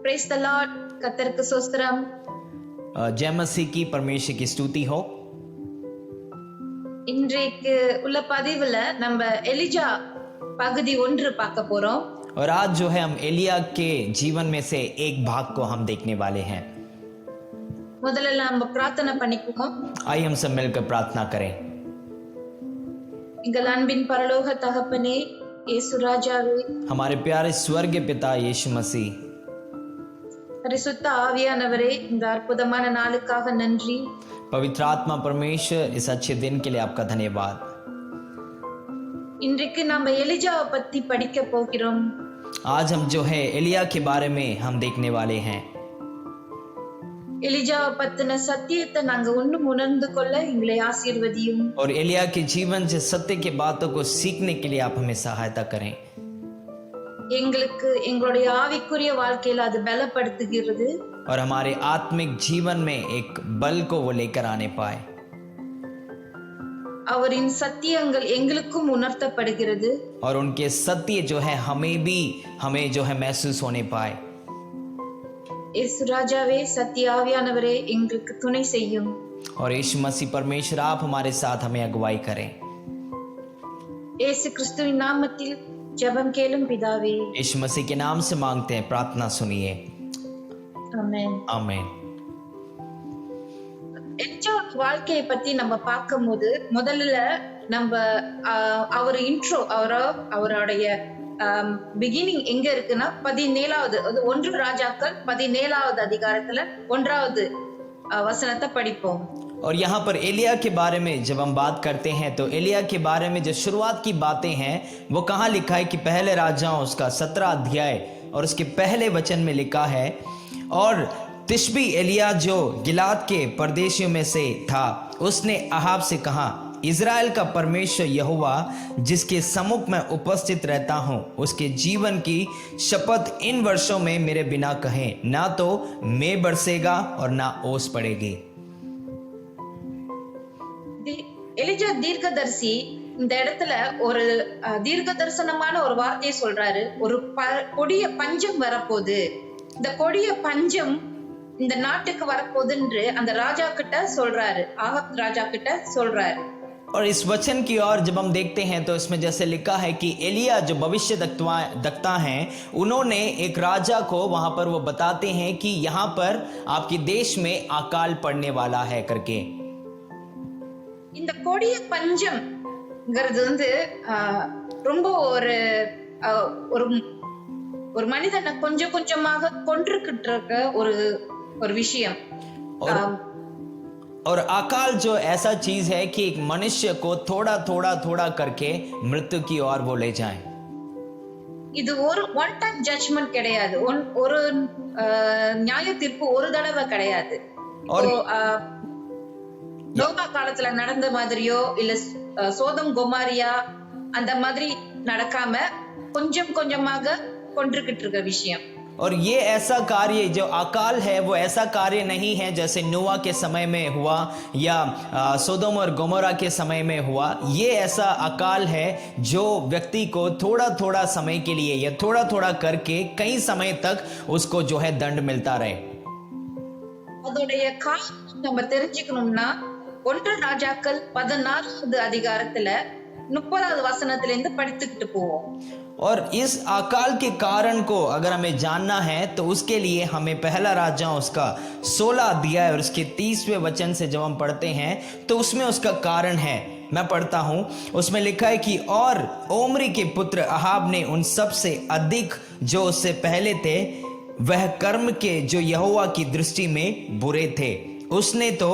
Praise the Lord. கர்த்தருக்கு ஸ்தோத்திரம். जय मसीह की, परमेश्वर की स्तुति हो। இன்றைக்கு உள்ள பதிவுல நம்ம எலிஜா பகுதி 1 பார்க்க போறோம். और आज जो है हम एलिया के जीवन में से एक भाग को हम देखने वाले हैं। முதல்ல நம்ம பிரார்த்தனை பண்ணிக்குவோம். आइए हम सब मिलकर प्रार्थना करें। எங்கள் அன்பின் பரலோக தகப்பனே, இயேசு ராஜாவே, हमारे प्यारे स्वर्गीय पिता यीशु मसीह, பரிசுத்த ஆவியானவரே, இந்த அற்புதமான நாளுக்காக நன்றி. पवित्र आत्मा परमेश्वर, इस अच्छे दिन के लिए आपका धन्यवाद। இன்றைக்கு நம்ம எலிஜாவை பத்தி படிக்க போகிறோம். आज हम जो है एलिया के बारे में हम देखने वाले हैं। எலிஜாவை பத்தின சத்தியத்தை நாங்க இன்னும் உணர்ந்து கொள்ள எங்களை ஆசீர்வதியும். और एलिया के जीवन से सत्य की बातों को सीखने के लिए आप हमें सहायता करें। எங்களுக்கு எங்களுடைய ஆவிக்குரிய வாழ்க்கையில அது பலப்படுத்துகிறது. और हमारे आत्मिक जीवन में एक बल को वो लेकर आने पाए। அவரின் சத்தியங்கள் எங்களுக்கும் உணர்த்தப்படுகிறது. और उनके सत्य जो है हमें जो है महसूस होने पाए। இயேசு ராஜாவே, சத்திய ஆவியானவரே, எங்களுக்கு துணை செய்யும். और यीशु मसीह परमेश्वर, आप हमारे साथ हमें अगुवाई करें। இயேசு கிறிஸ்துவின் நாமத்தில் ஜெபம் கேளும் பிதாவே. यीशु मसीह के नाम से मांगते हैं, प्रार्थना सुनिए। ஆமென். आमीन। எலிஜா வாழ்க்கையை பத்தி நம்ம பார்க்கும்போது முதல்ல நம்ம அவர் இன்ட்ரோ அவருடைய பிகினிங் எங்க இருக்குன்னா 17வது 1 ராஜாக்கள் 17வது அதிகாரத்துல 1வது வசனத்தை படிப்போம். और यहाँ पर एलिया के बारे में जब हम बात करते हैं तो एलिया के बारे में जो शुरुआत की बातें हैं वो कहाँ लिखा है कि पहले राजाओं उसका 17 अध्याय और उसके पहले वचन में लिखा है, और तिशबी एलिया जो गिलाद के परदेशियों में से था, उसने अहाब से कहा, इज़राइल का परमेश्वर यहोवा जिसके सम्मुख में उपस्थित रहता हूँ, उसके जीवन की शपथ इन वर्षों में मेरे बिना कहें, ना तो मैं बरसेगा और ना ओस पड़ेगी। எலிஜா தீர்க்கதரிசி இந்த இடத்துல ஒரு தீர்க்க தரிசனமான ஒரு வார்த்தையை சொல்றாரு. ஒரு கொடிய பஞ்சம் வரப்போகுது, இந்த கொடிய பஞ்சம் இந்த நாட்டுக்கு வரப்போகுதுன்று அந்த ராஜா கிட்ட சொல்றாரு, ஆகாப் ராஜா கிட்ட சொல்றாரு. और इस वचन की ओर जब हम देखते हैं तो इसमें जैसे लिखा है कि एलिया जो भविष्य दक्ता हैं, उन्होंने एक राजा को वहां पर वो बताते हैं कि यहाँ पर आपके देश में अकाल पड़ने वाला है करके। இந்த கொடிய பஞ்சம்ங்கிறது ரொம்ப ஒரு மனிதனை கொஞ்சம் கொஞ்சமாக கொன்றுகிட்டு இருக்க ஒரு விஷயம். और अकाल जो ऐसा चीज है कि एक मनुष्य को थोड़ा करके मृत्यु की ओर वो ले जाए। இது ஒரு ஒன் டைம் ஜட்ஜ்மெண்ட் கிடையாது, ஒரு நியாய தீர்ப்பு ஒரு தடவை கிடையாது. நோவா காலத்துல நடந்த மாதிரியோ இல்ல சோதம் கொமாரியா அந்த மாதிரி நடக்காம கொஞ்சம் கொஞ்சமாக கொன்றுகிட்டு இருக்க விஷயம். और ये ऐसा कार्य जो अकाल है वो ऐसा कार्य नहीं है जैसे नोआ के समय में हुआ या सोदोम और गोमोरा के समय में हुआ। ये ऐसा अकाल है जो व्यक्ति को थोड़ा समय के लिए या थोड़ा करके कई समय तक उसको जो है दंड मिलता रहे। அதோடைய காரணம் நம்ம தெரிஞ்சுக்கணும்னா 1 ராஜாக்கள் 16வது அதிகாரத்துல 30வது வசனத்துல இருந்து படித்துக்கிட்டு போவோம். और इस अकाल के कारण को अगर हमें जानना है तो उसके लिए हमें पहला राजा उसका 16 अध्याय और उसके 30वें वचन से जब हम पढ़ते हैं तो उसमें उसका कारण है। मैं पढ़ता हूं, उसमें लिखा है कि और ओमरी के पुत्र अहाब ने उन सब से अधिक जो उससे पहले थे वह कर्म के जो यहोवा की दृष्टि में बुरे थे। उसने तो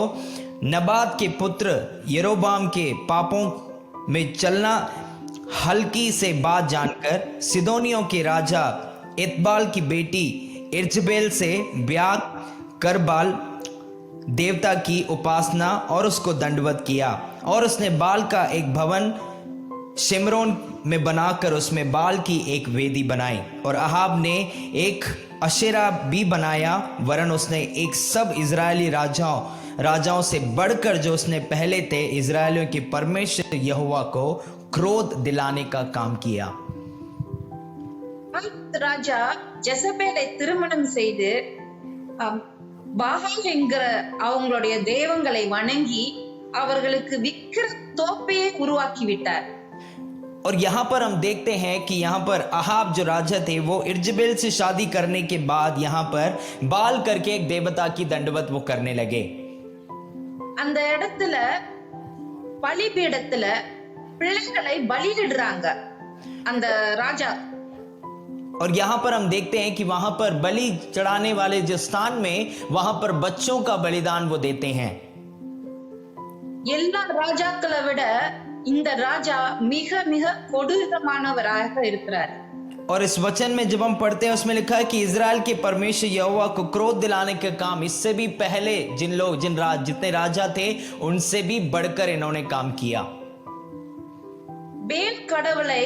नबात के पुत्र यरोबाम के पापों में चलना हल्की से बात जानकर सिदोनियों के राजा इतबाल की बेटी इर्जबेल से ब्याह कर बाल देवता की उपासना और उसको दंडवत किया। और उसने बाल का एक भवन शिमरोन में बनाकर उसमें बाल की एक वेदी बनाई। और अहाब ने एक अशेरा भी बनाया, वरन उसने एक सब इजरायली राजाओं से बढ़कर जो उसने पहले थे इजरायलियों के परमेश्वर यहोवा को क्रोध दिलाने का काम किया। ஆகாத் ராஜா ஜெசபேலை திருமணம் செய்து பாகால் என்கிற அவங்களுடைய தெய்வங்களை வணங்கி அவர்களுக்கு விக்கிர தோப்பையே உருவாக்கி விட்டார். और यहाँ पर हम देखते हैं कि यहाँ पर अहाब जो राजा थे वो इर्जबेल से शादी करने के बाद यहाँ पर बाल करके एक देवता की दंडवत वो करने लगे. அந்த இடத்துல பலிபீடத்துல பிள்ளைகளை பலியிடுறாங்க அந்த ராஜா. और यहाँ पर हम देखते हैं कि वहां पर बलि चढ़ाने वाले जो स्थान में वहां पर बच्चों का बलिदान वो देते हैं. எல்லா ராஜாக்களை விட இந்த ராஜா மிக மிக கொடூரமானவராக இருக்கிறார். और इस वचन में जब हम पढ़ते हैं उसमें लिखा है कि इजराइल के परमेश्वर यहोवा को क्रोध दिलाने का काम इससे भी पहले जितने राजा थे उनसे भी बढ़कर इन्होंने काम किया. பேல் கடவுளை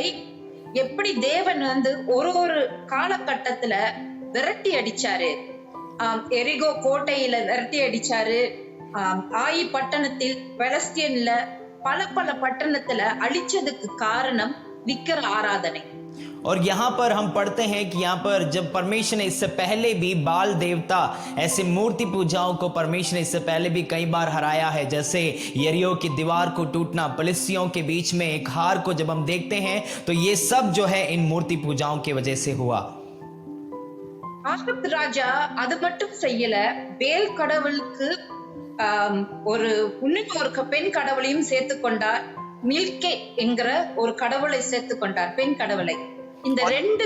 எப்படி தேவன் ஒரு காலகட்டத்துல விரட்டி அடிச்சாரு. எரிகோ கோட்டையில விரட்டி அடிச்சாரு. ஆயி பட்டணத்தில் பெலஸ்தீன்ல பல பல பட்டணத்துல அழிச்சதுக்கு காரணம் விக்கிர ஆராதனை. और यहाँ पर हम पढ़ते हैं कि यहाँ पर जब परमेश्वर ने इससे पहले भी बाल देवता ऐसे मूर्ति पूजाओं को परमेश्वर ने इससे पहले भी कई बार हराया है. जैसे यरीहो की दीवार को टूटना, फिलिस्तियों के बीच में एक हार को जब हम देखते हैं तो ये सब जो है इन मूर्ति पूजाओं की वजह से हुआ. ஆகாத் ராஜா அது மட்டும் செய்யல, பேல் கடவுளுக்கு ஒரு பெண் கடவுளையும் சேர்த்து கொண்டார். மில்கே என்கிற ஒரு கடவுளை சேர்த்து கொண்டார், பெண் கடவுளை. இந்த ரெண்டு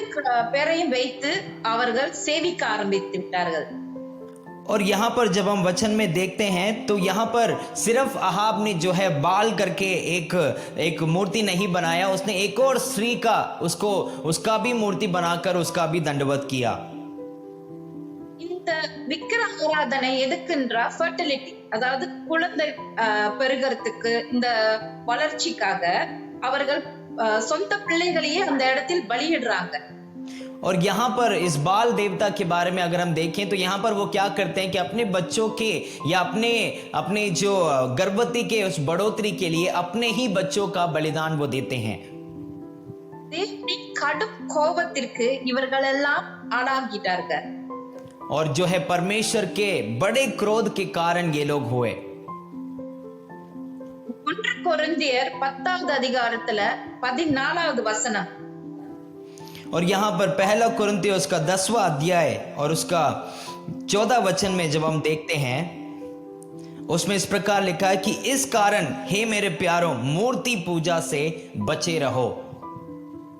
பேரையும் வைத்து அவர்கள் சேவிக்க ஆரம்பித்து விட்டார்கள். और यहाँ पर जब हम वचन में देखते हैं तो यहाँ पर सिर्फ अहाब ने जो है बाल करके एक मूर्ति नहीं बनाया, उसने एक और स्त्री का उसका भी मूर्ति बनाकर उसका भी दंडवत किया. இந்த விக்கிர ஆராதனை எதுக்குன்றா ஃபர்டிலிட்டி, அதாவது குழந்தை பெருகிறதுக்கு, இந்த வளர்ச்சிக்காக அவர்கள் சொந்த பிள்ளைகளையே அந்த இடத்தில் பலியிடுறாங்க. और यहाँ पर इस बाल देवता के बारे में अगर हम देखें तो यहाँ पर वो क्या करते हैं कि अपने बच्चों के या अपने जो गर्भवती के उस बढ़ोतरी के लिए अपने ही बच्चों का बलिदान वो देते हैं. தேவனின் கடும் கோபத்திற்கு இவர்கள் எல்லாம் ஆளாகிட்டார்கள். और जो है परमेश्वर के बड़े क्रोध के कारण ये लोग हुए. 1 கொரிந்தியர் 10வது அதிகாரத்துல 14வது வசனம். और यहाँ पर पहला कुरिन्थियों उसका 10वां अध्याय और उसका 14 वचन में जब हम देखते हैं उसमें इस प्रकार लिखा है कि इस कारण हे मेरे प्यारों मूर्ति पूजा से बचे रहो.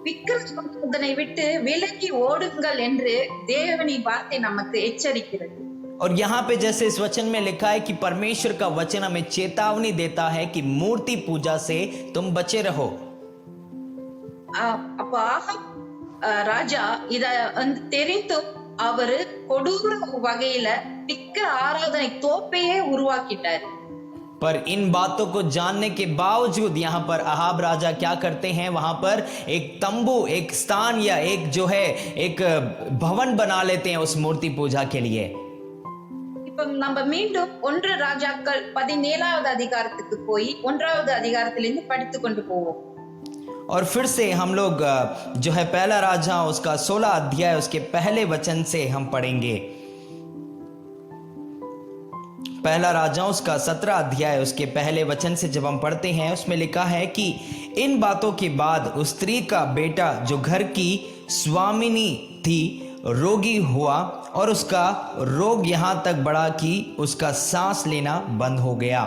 விக்கிர ஆராதனை விட்டு விலகி ஓடுங்கள் என்று தேவனின் வார்த்தை நமக்கு எச்சரிக்கிறது. और यहाँ पे जैसे इस वचन में लिखा है कि परमेश्वर का वचन हमें चेतावनी देता है कि मूर्ति पूजा से तुम बचे रहो. அப்ப ஆகாப் ராஜா இத தெரிந்து அவரு கொடூர வகையில விக்கிர ஆராதனை தோப்பையே உருவாக்கிட்டார். पर इन बातों को जानने के बावजूद यहाँ पर अहाब राजा क्या करते हैं, वहां पर एक तंबू, एक स्थान या एक जो है एक भवन बना लेते हैं उस मूर्ति पूजा के लिए. இப்ப நம்ம மீண்டும் 1 ராஜாக்கள் 17வது அதிகாரத்துக்கு போய் 1வது அதிகாரத்திலிருந்து படித்து கொண்டு போவோம். और फिर से हम लोग जो है पहला राजा उसका 16 अध्याय उसके पहले वचन से हम पढ़ेंगे. पहला राजा उसका 17 अध्याय उसके पहले वचन से जब हम पढ़ते हैं उसमें लिखा है कि इन बातों के बाद उस स्त्री का बेटा जो घर की स्वामिनी थी रोगी हुआ और उसका रोग यहाँ तक बढ़ा कि उसका सांस लेना बंद हो गया.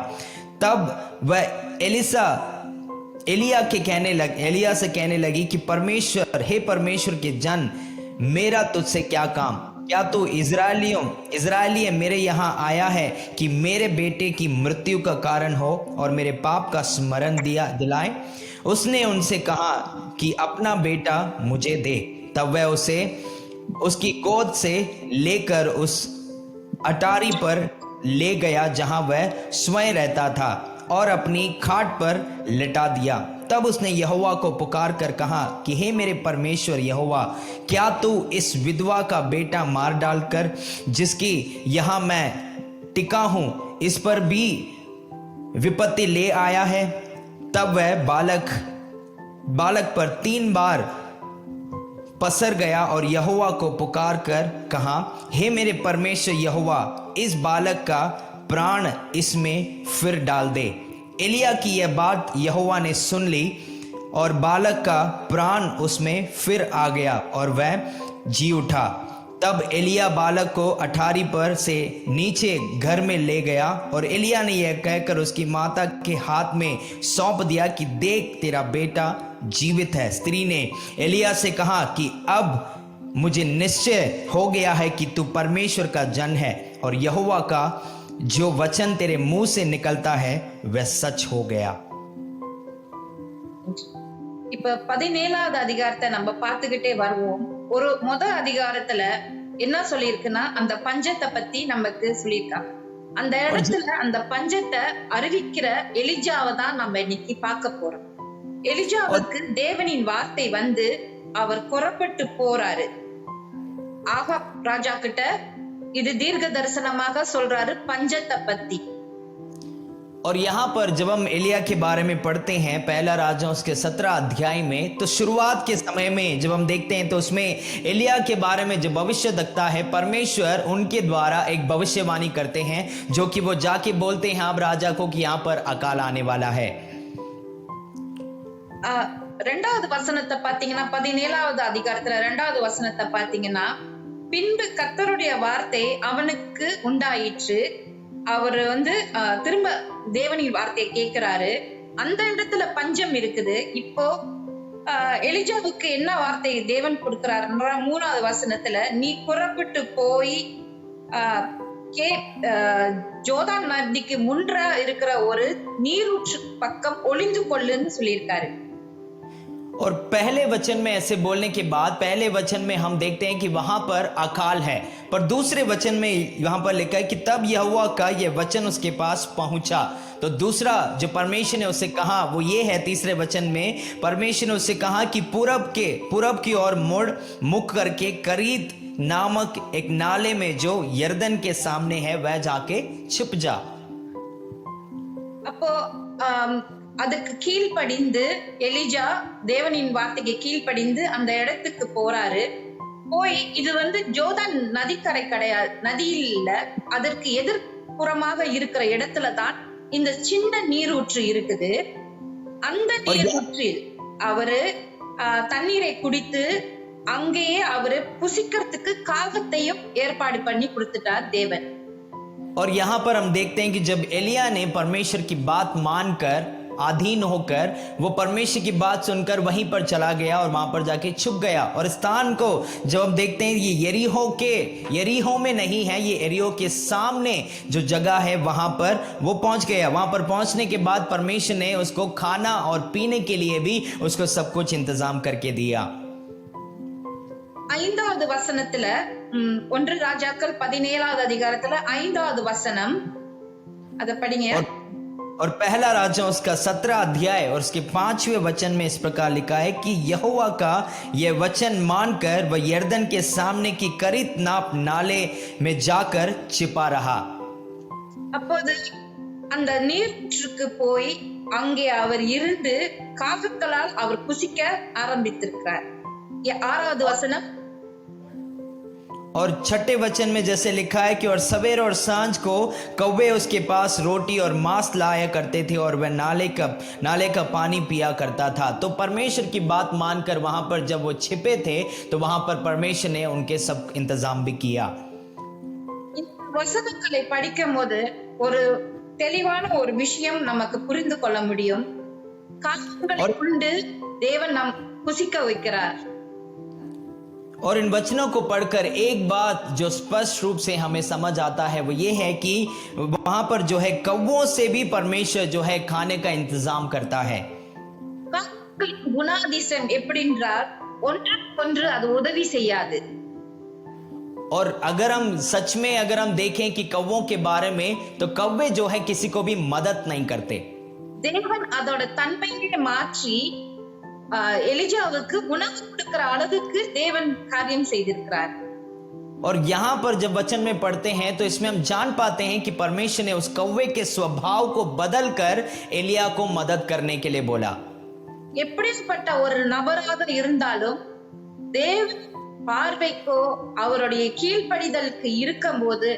तब वह एलिया से कहने लगी कि परमेश्वर, हे परमेश्वर के जन, मेरा तुझसे क्या काम? क्या तू इजराइली मेरे यहाँ आया है कि मेरे बेटे की मृत्यु का कारण हो और मेरे पाप का स्मरण दिलाए? उसने उनसे कहा कि अपना बेटा मुझे दे. तब वह उसे उसकी गोद से लेकर उस अटारी पर ले गया जहां वह स्वयं रहता था और अपनी खाट पर लिटा दिया. तब उसने यहोवा को पुकार कर कहा कि हे मेरे परमेश्वर यहोवा, क्या तू इस विधवा का बेटा मार डालकर जिसकी यहाँ मैं टिका हूं इस पर भी विपत्ति ले आया है? तब वह बालक पर 3 बार पसर गया और यहोवा को पुकार कर कहा, हे मेरे परमेश्वर यहोवा, इस बालक का प्राण इसमें फिर डाल दे। एलिया की यह बात यहोवा ने सुन ली और बालक का प्राण उसमें फिर आ गया और वह जी उठा। तब एलिया बालक को अठारी पर से नीचे घर में ले गया और एलिया ने यह कहकर उसकी माता के हाथ में सौंप दिया कि देख, तेरा बेटा जीवित है। स्त्री ने एलिया से कहा कि अब मुझे निश्चय हो गया है कि तू परमेश्वर का जन है और यहोवा का जो वचन तेरे मुंह से निकलता है वह सच हो गया। இப்ப 17வது அதிகாரத்தை நம்ம பார்த்துக்கிட்டே வருவோம். ஒரு அதிகாரத்துல என்ன சொல்லியிருக்குன்னா அந்த பஞ்சத்தை பத்தி நமக்கு சொல்லியிருக்காங்க. அந்த இடத்துல அந்த பஞ்சத்தை அறிவிக்கிற எலிஜாவை தான் நம்ம இன்னைக்கு பார்க்க போறோம். எலிஜாவுக்கு தேவனின் வார்த்தை வந்து அவர் புறப்பட்டு போறாரு. ஆகாப் ராஜா கிட்ட இது தீர்க்க தரிசனமாக சொல்றாரு பஞ்சத்தை பத்தி. और यहाँ पर जब हम एलिया के बारे में पढ़ते हैं पहला राजा उसके 17 अध्याय में, तो शुरुआत के समय में जब हम देखते हैं तो उसमें एलिया के बारे में जो भविष्य दक्ता है, परमेश्वर उनके द्वारा एक भविष्यवाणी करते हैं जो कि वो जाके बोलते हैं अब राजा को कि यहाँ पर अकाल आने वाला है। ரெண்டாவது வசனத்தை பாத்தீங்கன்னா 17வது அதிகாரத்துல 2வது வசனத்தை பாத்தீங்கன்னா, பின்பு கர்த்தருடைய வார்த்தை அவனுக்கு உண்டாயிற்று. அவர் வந்து திரும்ப தேவனின் வார்த்தையை கேட்கிறாரு. அந்த இடத்துல பஞ்சம் இருக்குது. இப்போ எலிஜாவுக்கு என்ன வார்த்தை தேவன் கொடுக்கிறாருன்ற 3வது வசனத்துல, நீ புறப்பட்டு போய் ஜோர்தான் நதிக்கு முன்ற இருக்கிற ஒரு நீரூற்று பக்கம் ஒளிந்து கொள்ளுன்னு சொல்லியிருக்காரு. और पहले वचन में ऐसे बोलने के बाद पहले वचन में हम देखते हैं कि वहां पर अकाल है, पर दूसरे वचन में यहां पर लिखा है कि तब यहोवा का यह वचन उसके पास पहुंचा। तो दूसरा जो परमेश्वर ने उसे कहा वो ये है, तीसरे वचन में परमेश्वर ने उसे कहा कि पूरब की ओर मुख करके करीत नामक एक नाले में जो यर्दन के सामने है वह जाके छिप जा। அப்போ அதுக்கு கீழ்ப்படிந்து எலிஜா தேவனின் வார்த்தைக்கு கீழ்ப்படிந்து அந்த இடத்துக்கு போறாரு. போய் இது வந்து ஜோர்தான் நதிக்கரை கிடையாது, நதியில் இல்ல, அதற்கு எதிர்ப்புறமாக இருக்கிற இடத்துல தான் இந்த சின்ன நீரூற்று இருக்குது. அந்த நீரூற்றில் அவரு தண்ணீரை குடித்து அங்கேயே அவரு புசிக்கிறதுக்கு காகத்தையும் ஏற்பாடு பண்ணி கொடுத்துட்டார் தேவன். और यहाँ पर हम देखते हैं कि जब एलिया ने परमेश्वर की बात मानकर अधीन होकर वो परमेश्वर की बात सुनकर वहीं पर चला गया और वहां पर जाके छुप गया। और स्थान को जब हम देखते हैं ये यरीहो में नहीं है, ये यरीहो के सामने जो जगह है वहां पर वो पहुंच गया। वहां पर पहुंचने के बाद परमेश्वर ने उसको खाना और पीने के लिए भी उसको सब कुछ इंतजाम करके दिया। 5வது வசனத்துல 1 ராஜாக்கள் 17வது அதிகாரத்துல 5வது வசனம் அத படிங்க। और पहला राजा उसका 17 अध्याय और उसके 5वें वचन में इस प्रकार लिखा है कि यहोवा का यह वचन मानकर वह यर्दन के सामने की करीत नाप नाले में जाकर छिपा रहा। அப்போது அந்த நீரூற்றுக்கு போய் அங்கே அவர் இருந்து காகங்களால் அவர் புசிக்க ஆரம்பித்திருக்கிறார்। 6வது வசனம் और 6ठे वचन में जैसे लिखा है कि और सवेर और सांझ को कौवे उसके पास रोटी और मांस लाया करते थे और वह नाले का पानी पिया करता था। तो परमेश्वर की बात मानकर वहां पर जब वो छिपे थे तो वहां पर परमेश्वर ने उनके सब इंतजाम भी किया। வசனங்களை படிக்கும்போது ஒரு தெளிவான ஒரு விஷயம் நமக்கு புரிந்து கொள்ள முடியும்। காகங்களை கொண்டு தேவன் நாம் புசிக்க வைக்கிறார்। और इन वचनों को पढ़कर एक बात जो स्पष्ट रूप से हमें समझ आता है वो ये है कि वहां पर जो है कौवों से भी परमेश्वर जो है खाने का इंतजाम करता है। குணாதிசயம் எப்படின்றால் ஒன்றுக்கொன்று அது உதவி செய்யாது। और अगर हम सच में अगर हम देखें कि कौवों के बारे में तो कौवे जो है किसी को भी मदद नहीं करते। தேவன் அதோட தன்மையை மாற்றி எலிஜாவுக்கு உணவு கொடுக்கிற அளவுக்கு தேவன் காரியம் செய்திருக்கிறார்। और यहाँ पर जब वचन में पढ़ते हैं तो इसमें हम जान पाते हैं कि परमेश्वर ने उस कौवे के स्वभाव को बदलकर एलिया को मदद करने के लिए बोला। எப்படிப்பட்ட ஒரு நபராக இருந்தாலும் தேவ பார்வைக்கோ அவருடைய கீழ்ப்படிதலுக்கு இருக்கும்போது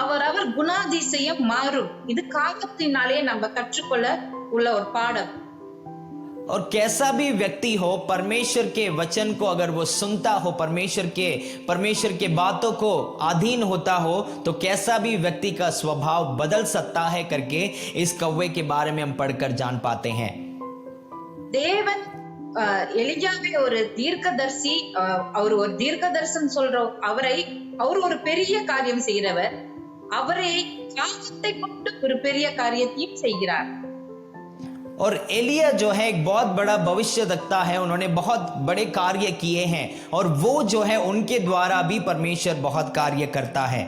அவர் குணாதிசயம் மாறும். இது காலத்தினாலே நம்ம கற்றுக்கொள்ள உள்ள ஒரு பாடம். और कैसा भी व्यक्ति हो, परमेश्वर के वचन को अगर वो सुनता हो, परमेश्वर के बातों को अधीन होता हो, तो कैसा भी व्यक्ति का स्वभाव बदल सकता है करके इस कौवे के बारे में हम पढ़कर जान पाते हैं। தேவன் எலியாவை ஒரு தீர்க்கதரிசி, அவர் ஒரு தீர்க்கதரிசன் சொல்றோம். அவர் ஒரு பெரிய காரியம் செய்கிறவர். அவரை காலத்தை கொண்டு ஒரு பெரிய காரியத்தையும் செய்கிறார். और एलिया जो है एक बहुत बड़ा भविष्यवक्ता है, उन्होंने बहुत बड़े कार्य किए हैं और वो जो है उनके द्वारा भी परमेश्वर बहुत कार्य करता है।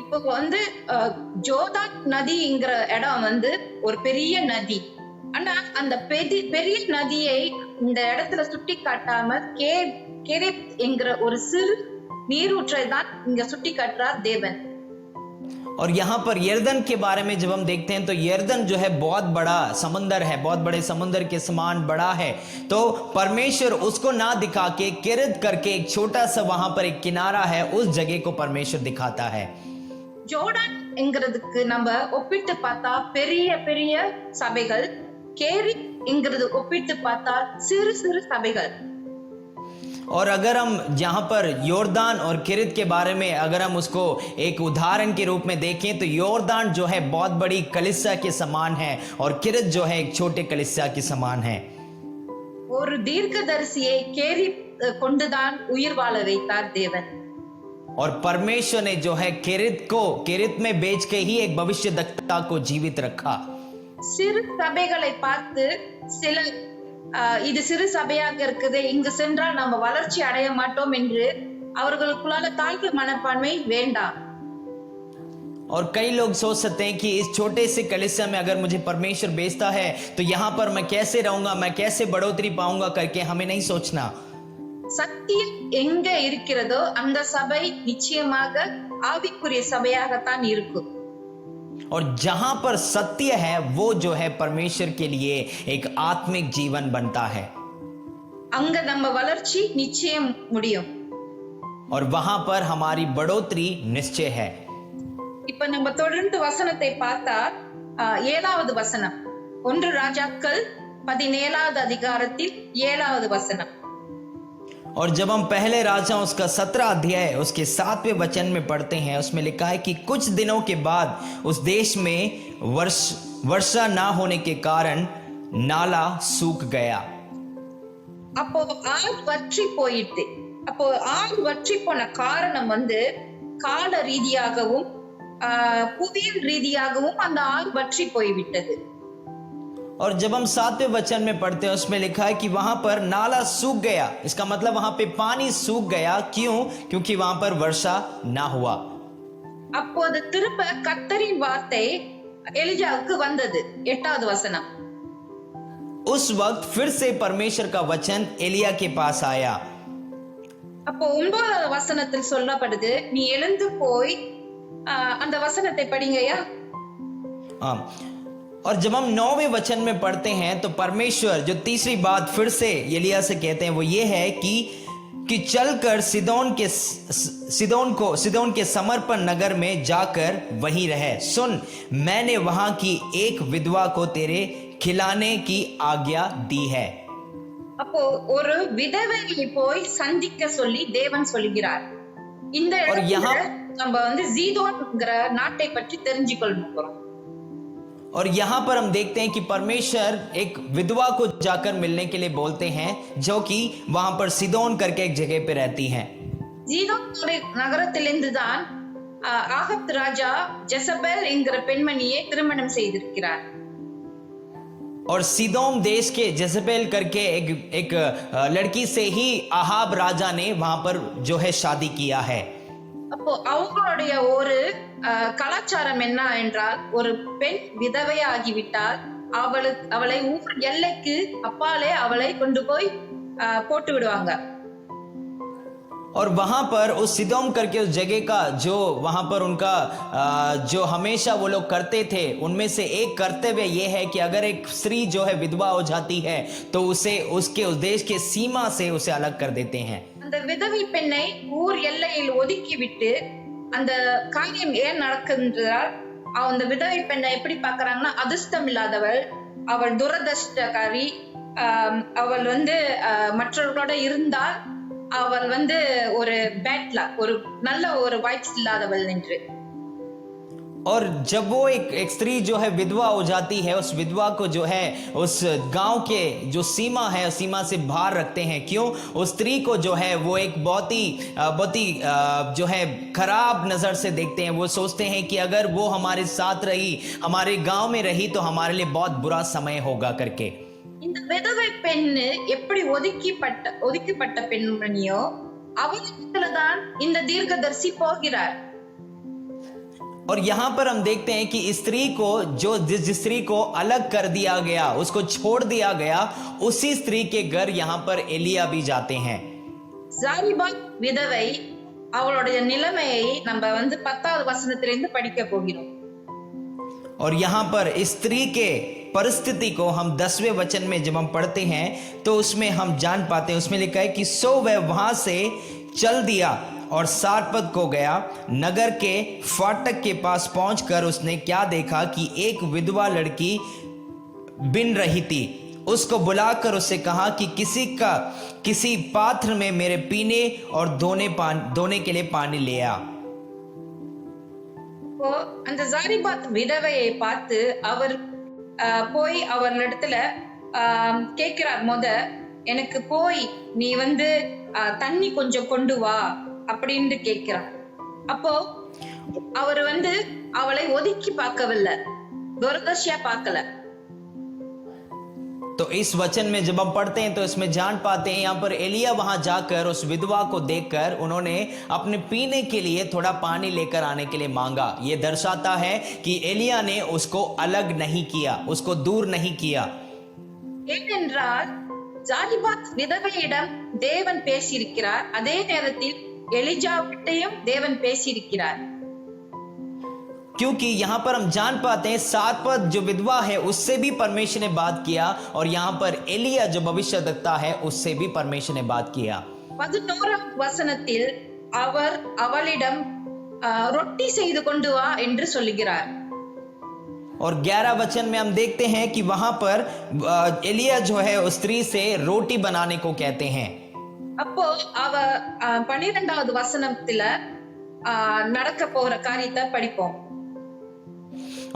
இப்போ ஜோர்தான் நதிங்கிற இடம் ஒரு பெரிய நதி. ஆனா அந்த பெரிய நதியை இந்த இடத்துல சுட்டி காட்டாம கெரித் என்கிற ஒரு சிறு நீரூற்றை தான் இங்க சுட்டி காட்டுறார் தேவன். और यहाँ पर यर्दन के बारे में जब हम देखते हैं तो यर्दन जो है बहुत बड़ा समुंदर है, बहुत बड़े समुंदर के समान बड़ा है। तो परमेश्वर उसको ना दिखा के किरत करके एक छोटा सा वहां पर एक किनारा है, उस जगह को परमेश्वर दिखाता है। ஜோர்டான் என்கிறதுக்கு நம்ம ஒப்பிட்டு பார்த்தா பெரிய பெரிய சபைகள், கேரித் என்கிறது ஒப்பிட்டு பார்த்தா சிறு சிறு சபைகள். और अगर हम यहाँ पर योर्दान और किरित के बारे में अगर हम उसको एक उदाहरण के रूप में देखें तो योर्दान जो है बहुत बड़ी कलीसिया के समान है और किरित जो है एक छोटे कलीसिया के समान है। ஒரு தீர்க்கதரிசியை கேரித் கொண்டுதான் உயிர் வாழ வைத்தார் தேவன். और परमेश्वर ने जो है किरित में बेच के ही एक भविष्यवक्ता को जीवित रखा। சிறு சபைகளை பார்த்து சில இது சிறு சபையாக இருக்குது, இங்கு சென்றால் நம்ம வளர்ச்சி அடைய மாட்டோம் என்று அவர்களுக்குள்ளால தாழ்வு மனப்பான்மை வேண்டாம். और कई लोग सोच सकते हैं कि इस छोटे से कलीसिया में अगर मुझे परमेश्वर भेजता है तो यहाँ पर मैं कैसे रहूंगा, मैं कैसे बढ़ोतरी पाऊंगा करके हमें नहीं सोचना। சத்தியம் எங்க இருக்கிறதோ அந்த சபை நிச்சயமாக ஆவிக்குரிய சபையாகத்தான் இருக்கும். और जहां पर सत्य है वो जो है परमेश्वर के लिए एक आत्मिक जीवन बनता है, அங்க நம்ம வளர்ச்சி நிச்சயம் முடியும். और वहां पर हमारी बढ़ोतरी निश्चय है। இப்ப நம்ம தொடர்ந்து வசனத்தை பார்த்தா 7வது வசனம், 1 ராஜாக்கள் 17வது அதிகாரத்தில் 7வது வசனம். और जब हम पहले राजा उसका 17 अध्याय उसके 7वें वचन में पढ़ते हैं, उसमें लिखा है कि कुछ दिनों के बाद उस देश में वर्षा ना होने के कारण नाला सूख गया। அப்போ ஆறு வற்றி போயிட்டு, அப்போ ஆறு வற்றி போன காரணம் கால ரீதியாகவும் புவியியல் ரீதியாகவும் அந்த ஆறு வற்றி போய்விட்டது. और जब हम 7वें वचन में पढ़ते हैं उसमें लिखा है कि वहां पर नाला सूख गया, इसका मतलब वहां पे पानी सूख गया। क्यों? क्योंकि वहां पर वर्षा ना हुआ। அப்போது திரும்ப கர்த்தரின் வார்த்தை எலியாவுக்கு வந்தது, 8வது வசனம். उस वक्त फिर से परमेश्वर का वचन एलिया के पास आया। அப்போ 9வது வசனத்தில் சொல்லப்படுது, நீ எழுந்து போய் அந்த வசனத்தை படிங்கயா. और जब हम 9वें वचन में पढ़ते हैं तो परमेश्वर जो तीसरी बात फिर से एलिया से कहते हैं वो ये है कि चलकर सिदोन के समर्पण नगर में जाकर वहीं रहे। सुन, मैंने वहां की एक विधवा को तेरे खिलाने की आज्ञा दी है। அப்போ ஒரு விதவையை போய் சந்திக்க சொல்லி தேவன் சொல்கிறார். இந்த இடத்துல நம்ம சீதோன்ங்கிற நாட்டை பற்றி தெரிஞ்சுக்கொள்ள போறோம். और यहाँ पर हम देखते हैं कि परमेश्वर एक विधवा को जाकर मिलने के लिए बोलते हैं जो कि वहां पर सिदोन करके एक जगह पे रहती हैं। சீதோன் நகரத்திலிருந்துதான் ஆகாப் ராஜா ஜெசபேல் என்கிற பெண்மணியை திருமணம் செய்திருக்கிறார். और सिदोम देश के जेजबेल करके एक लड़की से ही आहाब राजा ने वहां पर जो है शादी किया है। அப்போ அவங்களுடைய ஒரு கலாச்சாரம் என்ன என்றால், ஒரு பெண் விதவையாகிவிட்டால் அவளை ஊர் எல்லைக்கு அப்பாலே அவளை கொண்டு போய் போட்டு விடுவாங்க. और वहां पर उस सिदोम करके उस जगह का जो वहां पर उनका जो हमेशा वो लोग करते थे उनमें से एक कर्तव्य ये है कि अगर एक स्त्री जो है विधवा हो जाती है तो उसे उसके उस देश के सीमा से उसे अलग कर देते हैं। அந்த விதவை பெண்ணை ஊர் எல்லையில் ஒதுக்கி விட்டு அந்த காரியம் ஏன் நடக்குன்றால் அந்த விதவை பெண்ணை எப்படி பார்க்கறாங்கன்னா அதிர்ஷ்டம் இல்லாதவள், அவள் துரதிர்ஷ்டக்காரி, அவள் மற்றவர்களோட இருந்தால் அவள் ஒரு பேட் லக், ஒரு நல்ல ஒரு வாய்ப்பு இல்லாதவள் என்று। और जब वो एक स्त्री जो है विधवा हो जाती है, उस विधवा को जो है उस गांव के जो सीमा है उस सीमा से बाहर रखते हैं। क्यों? उस स्त्री को जो है वो एक बहुत ही जो है खराब नजर से देखते हैं। वो सोचते हैं कि अगर वो हमारे साथ रही, हमारे गांव में रही तो हमारे लिए बहुत बुरा समय होगा करके। இந்த விதவை பெண்ணு எப்படி ஒதுக்கப்பட்ட பெண்மணியோ அவளிடத்துலதான் இந்த தீர்க்கதரிசி போகிறார்। और यहां पर हम देखते हैं कि स्त्री को जिस स्त्री को अलग कर दिया गया, उसको छोड़ दिया गया, उसी स्त्री के घर यहां पर एलिया भी जाते हैं। சாரிபாத் விதவை அவளுடைய நிலைமையை நம்ம 10வது வசனத்திலிருந்து படிக்க போகிறோம்। और यहां पर स्त्री के परिस्थिति को हम 10वें वचन में जब हम पढ़ते हैं तो उसमें हम जान पाते हैं। उसमें लिखा है कि सो वह वहां से चल दिया और सारपत को गया। नगर के फाटक के पास पहुंचकर उसने क्या देखा कि एक विधवा लड़की बिन रही थी। उसको बुलाकर उससे कहा कि किसी पात्र में मेरे पीने और धोने के लिए पानी ले आ। அந்த சாரிபாத் விதவையை பார்த்து அவர் போய் அவரிடத்துல கேட்கிறார், எனக்கு போய் நீ தண்ணி கொஞ்சம் கொண்டு வா அப்படின்னு கேட்கிறார்। அப்போ அவர் அவளை ஒதுக்கி பார்க்கவில்லை, துரதர்ஷியா பார்க்கல। तो इस वचन में जब हम पढ़ते हैं तो इसमें जान पाते हैं यहाँ पर एलिया वहां जाकर उस विधवा को देखकर उन्होंने अपने पीने के लिए थोड़ा पानी लेकर आने के लिए मांगा। यह दर्शाता है कि एलिया ने उसको अलग नहीं किया, उसको दूर नहीं किया। ஏனென்றால் சாரிபாத் விதவையிடம் தேவன் பேசியிருக்கிறார், அதே நேரத்தில் எலிஜாவிட்டையும் தேவன் பேசியிருக்கிறார்। क्योंकि यहाँ पर हम जान पाते हैं सारपत जो विधवा है उससे भी परमेश्वर ने बात किया और यहाँ पर एलिया जो भविष्यद्वक्ता है उससे भी परमेश्वर ने बात किया। 11வது வசனத்தில் அவர் அவளிடம் ரொட்டி செய்து கொண்டு வா என்று சொல்லுகிறார்। और 11 वचन में हम देखते हैं कि वहां पर एलिया जो है उस स्त्री से रोटी बनाने को कहते हैं। அப்போ அவ 12வது வசனத்துல நடக்க போற காரியத்தை படிப்போம்।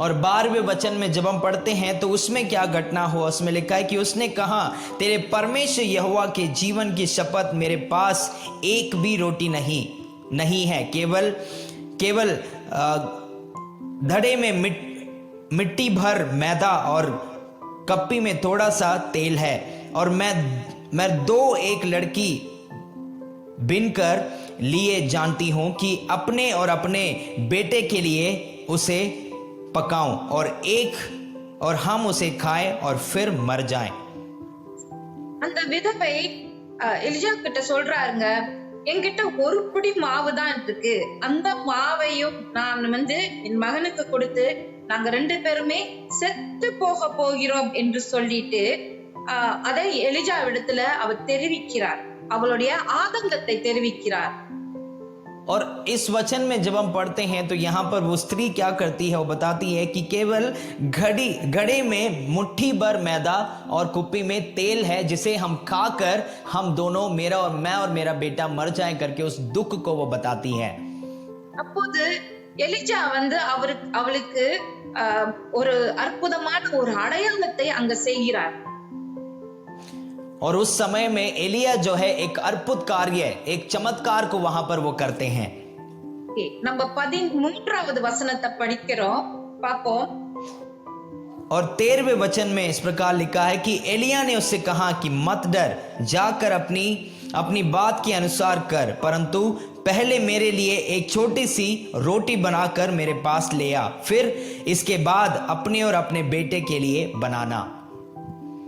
और 12वें वचन में जब हम पढ़ते हैं तो उसमें क्या घटना हुआ, उसमें लिखा है कि उसने कहा तेरे परमेश्वर यहोवा के जीवन की शपथ मेरे पास एक भी रोटी नहीं है, केवल धड़े में मिट्टी भर मैदा और कप्पी में थोड़ा सा तेल है। और मैं 2 एक लड़की बिनकर लिए जानती हूं कि अपने और अपने बेटे के लिए उसे पकाऊं और हम उसे खाएं और फिर मर जाएं। அந்த விதவை எலியா கிட்ட சொல்றாருங்க, என்கிட்ட ஒரு பிடி மாவு தான் இருக்கு, அந்த மாவையும் நான் என் மகனுக்கு கொடுத்து நாங்க 2 பேருமே செத்து போக போகிறோம் என்று சொல்லிட்டு அதை எலியாவிடத்துல அவர் தெரிவிக்கிறார், அவளுடைய ஆதங்கத்தை தெரிவிக்கிறார்। और इस वचन में जब हम पढ़ते हैं तो यहाँ पर वो स्त्री क्या करती है, वो बताती है कि केवल घड़े में मुट्ठी भर मैदा और कुप्पी में तेल है जिसे हम खाकर हम दोनों मैं और मेरा बेटा मर जाए करके उस दुख को वो बताती है। அப்போது எலியா அவளுக்கு ஒரு அற்புதமான ஒரு அடையாளத்தை அங்க செய்கிறார்। और उस समय में एलिया जो है एक अद्भुत कार्य, एक चमत्कार को वहां पर वो करते हैं। நம்ம 13வது वचनத்தை படிக்கிறோம், பாப்போம்। और 13वें वचन में इस प्रकार लिखा है कि एलिया ने उससे कहा कि मत डर, जाकर अपनी बात के अनुसार कर, परंतु पहले मेरे लिए एक छोटी सी रोटी बनाकर मेरे पास ले आ, फिर इसके बाद अपने और अपने बेटे के लिए बनाना।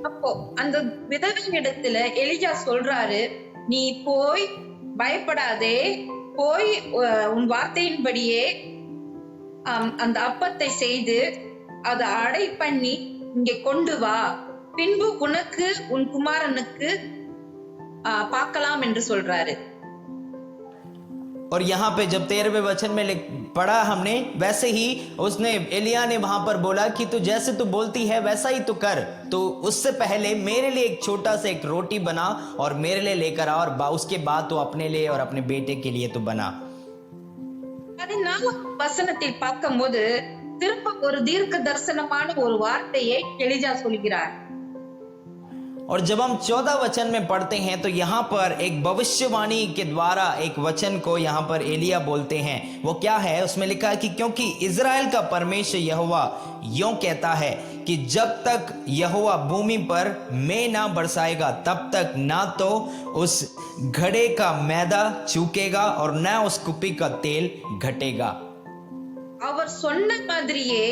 அப்போ அந்த விதவையிடத்துல எலியா சொல்றாரு, நீ போய் பயப்படாதே, போய் உன் வார்த்தையின்படியே அந்த அப்பத்தை செய்து அதை அடை பண்ணி இங்கே கொண்டு வா, பின்பு உனக்கு உன் குமாரனுக்கு பார்க்கலாம் என்று சொல்றாரு. और यहाँ पे जब 13वें वचन में पढ़ा हमने, वैसे ही उसने एलिया ने वहां पर बोला कि तू जैसे तू बोलती है वैसा ही तू कर, तो उससे पहले मेरे लिए एक छोटा सा एक रोटी बना और मेरे लिए लेकर आ, और उसके बाद तू अपने लिए और अपने बेटे के लिए तू बना. 14 வசனத்தில் பார்க்கும்போது திரும்ப ஒரு தீர்க்க தரிசனமான ஒரு வார்த்தையை எலியா சொல்கிறார். और जब हम 14 वचन में पढ़ते हैं तो यहाँ पर एक भविष्यवाणी के द्वारा एक वचन को यहाँ पर एलिया बोलते हैं. वो क्या है? उसमें लिखा है कि क्योंकि इज़राइल का परमेश्वर यहोवा यों कहता है कि जब तक यहोवा भूमि पर में ना बरसाएगा तब तक ना तो उस घड़े का मैदा चूकेगा और ना उस कुप्पी का तेल घटेगा. அவர் சொன்ன மாதிரியே